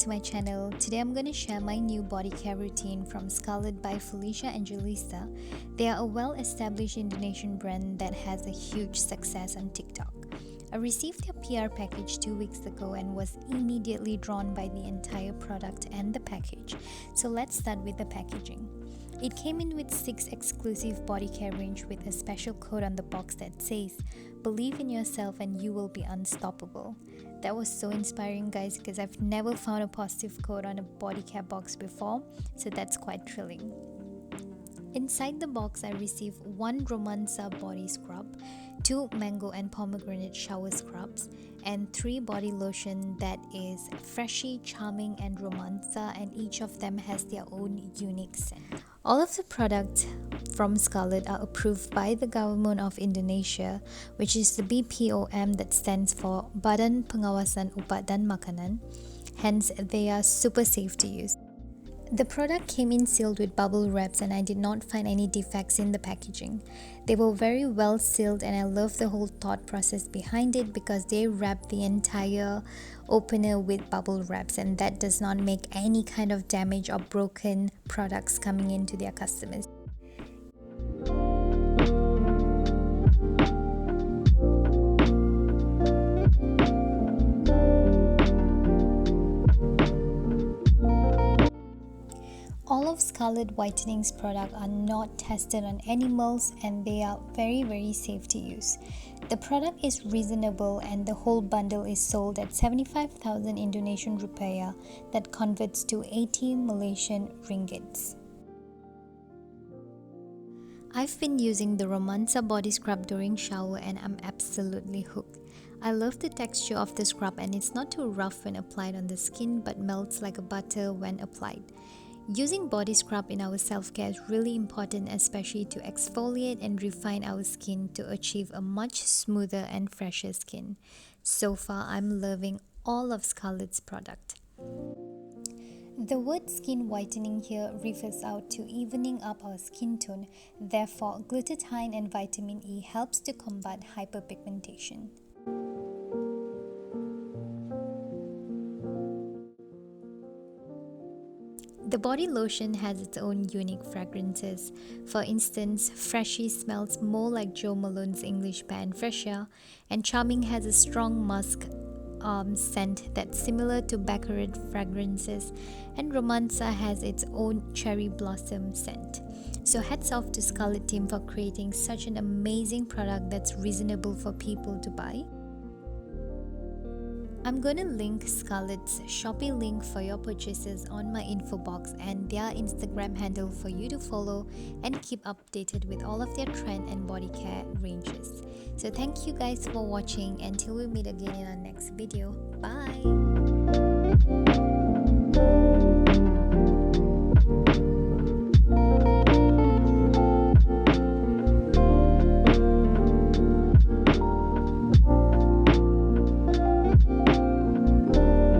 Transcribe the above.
to my channel. Today I'm going to share my new body care routine from Scarlett by Felicia and Julissa. They are a well-established Indonesian brand that has a huge success on TikTok. I received their PR package 2 weeks ago and was immediately drawn by the entire product and the package. So let's start with the packaging. It came in with 6 exclusive body care range with a special code on the box that says, "Believe in yourself and you will be unstoppable." That was so inspiring, guys, because I've never found a positive code on a body care box before, so that's quite thrilling. Inside the box, I received 1 Romansa body scrub, 2 mango and pomegranate shower scrubs, and 3 body lotion that is Freshy, Charming and Romansa, and each of them has their own unique scent. All of the products from Scarlett are approved by the government of Indonesia, which is the BPOM, that stands for Badan Pengawasan Obat dan Makanan. Hence, they are super safe to use. The product came in sealed with bubble wraps and I did not find any defects in the packaging. They were very well sealed and I love the whole thought process behind it because they wrap the entire opener with bubble wraps and that does not make any kind of damage or broken products coming into their customers. All of Scarlett Whitening's products are not tested on animals and they are very safe to use. The product is reasonable and the whole bundle is sold at 75,000 Indonesian rupiah, that converts to 80 Malaysian ringgits. I've been using the Romansa body scrub during shower and I'm absolutely hooked. I love the texture of the scrub and it's not too rough when applied on the skin but melts like a butter when applied. Using body scrub in our self-care is really important, especially to exfoliate and refine our skin to achieve a much smoother and fresher skin. So far, I'm loving all of Scarlett's product. The word skin whitening here refers out to evening up our skin tone. Therefore, glutathione and vitamin E helps to combat hyperpigmentation. The body lotion has its own unique fragrances. For instance, Freshy smells more like Jo Malone's English band Freshy, and Charming has a strong musk scent that's similar to Baccarat fragrances, and Romansa has its own cherry blossom scent. So hats off to Scarlett team for creating such an amazing product that's reasonable for people to buy. I'm gonna link Scarlett's Shopee link for your purchases on my info box and their Instagram handle for you to follow and keep updated with all of their trend and body care ranges. So thank you guys for watching. Until we meet again in our next video. Bye!